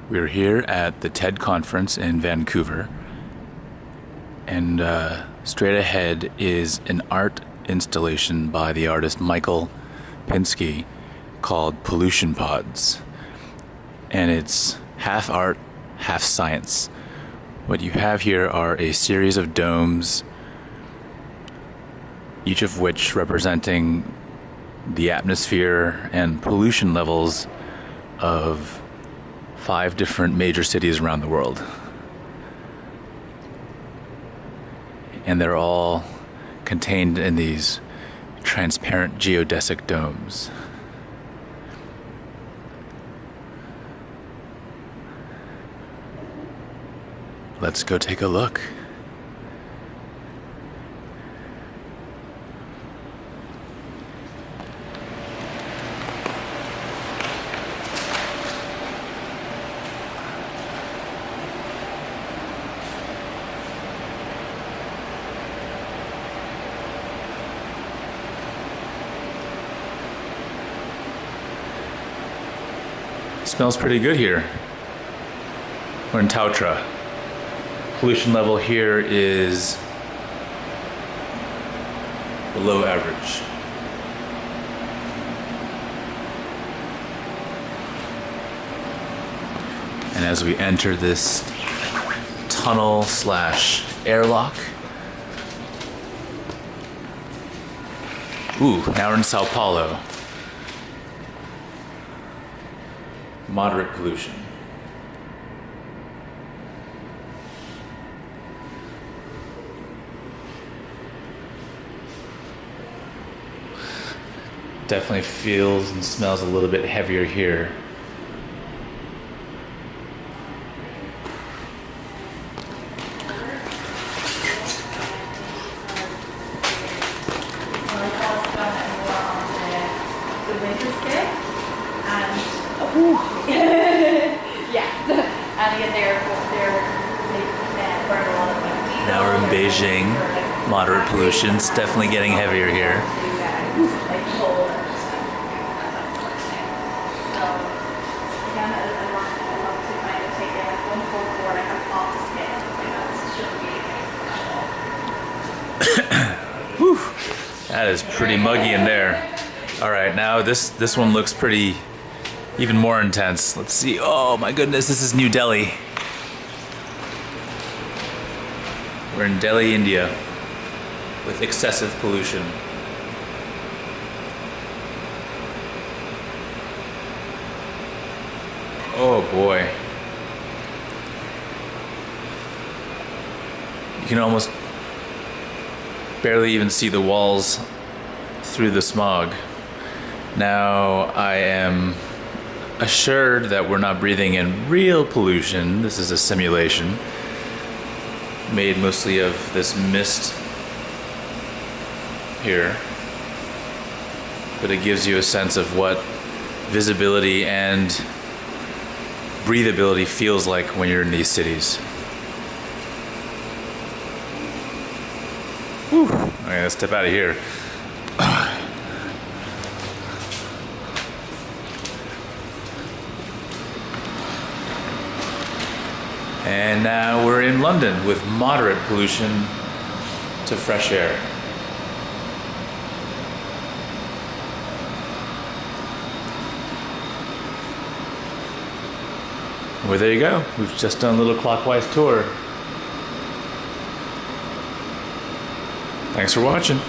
We're here at the TED conference in Vancouver, and straight ahead is an art installation by the artist Michael Pinsky called Pollution Pods, and it's half art, half science. What you have here are a series of domes, each of which representing the atmosphere and pollution levels of 5 different major cities around the world. And they're all contained in these transparent geodesic domes. Let's go take a look. Smells pretty good here. We're in Tautra. Pollution level here is below average. And as we enter this tunnel slash airlock, now we're in Sao Paulo. Moderate pollution. Definitely feels and smells a little bit heavier here. Now we're in Beijing. Moderate pollution. It's definitely getting heavier here. Whew. That is pretty muggy in there. All right, now this one looks pretty even more intense. Let's see. Oh my goodness, this is New Delhi. We're in Delhi, India, with excessive pollution. Oh boy. You can almost barely even see the walls through the smog. Now I am assured that we're not breathing in real pollution. This is a simulation made mostly of this mist here, but it gives you a sense of what visibility and breathability feels like when you're in these cities. Whew. Okay, let's step out of here. And now we're in London with moderate pollution to fresh air. Well, there you go. We've just done a little clockwise tour. Thanks for watching.